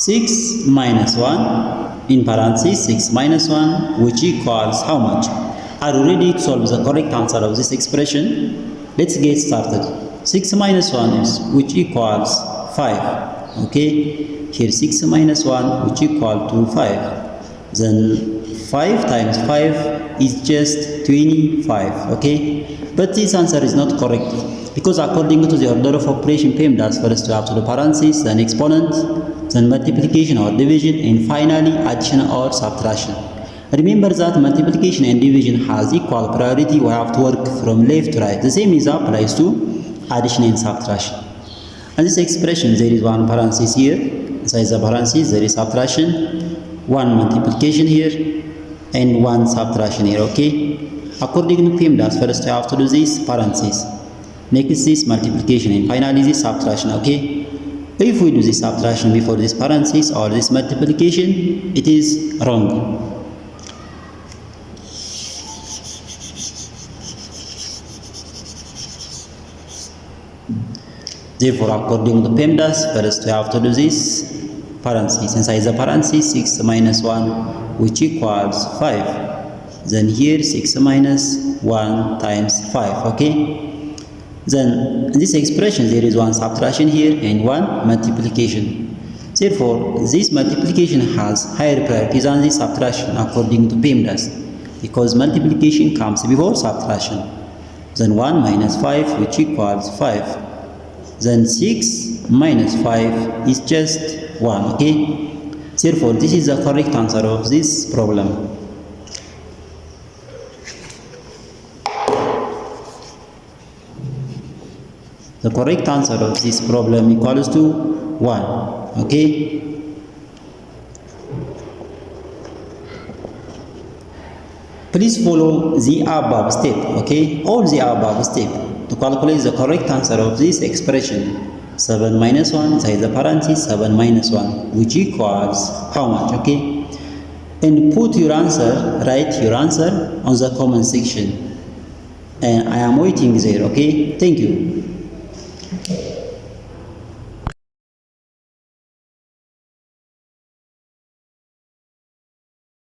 6 minus 1 in parentheses 6 minus 1, which equals how much? Are you ready to solve the correct answer of this expression? Let's get started. 6 minus 1 is which equals 5. Okay, here 6 minus 1 which equal to 5. Then 5 times 5 is just 25. Okay, but this answer is not correct because according to the order of operation PEMDAS, first we have to the parentheses, then exponent, then multiplication or division, and finally addition or subtraction. Remember that multiplication and division has equal priority. We have to work from left to right. The same is applies to addition and subtraction. And this expression, there is one parenthesis here. Inside the parenthesis, there is subtraction, one multiplication here, and one subtraction here. Okay. According to PEMDAS, first we have to do this parenthesis. Next this multiplication and finally this subtraction. Okay. If we do this subtraction before this parenthesis or this multiplication, it is wrong. Therefore, according to PEMDAS, first we have to do this parenthesis. Inside the parenthesis, 6 minus 1, which equals 5. Then here 6 minus 1 times 5. Okay. Then in this expression there is one subtraction here and one multiplication. Therefore, this multiplication has higher priority than this subtraction according to PEMDAS, because multiplication comes before subtraction. Then 1 minus 5, which equals 5. Then 6 minus 5 is just 1. Okay. Therefore, this is the correct answer of this problem. The correct answer of this problem equals to 1. Okay. Please follow the above step. Okay. All the above step to calculate the correct answer of this expression. 7 minus 1 inside the parenthesis 7 minus 1, which equals how much? Okay. And put your answer, write your answer on the comment section. And I am waiting there. Okay. Thank you.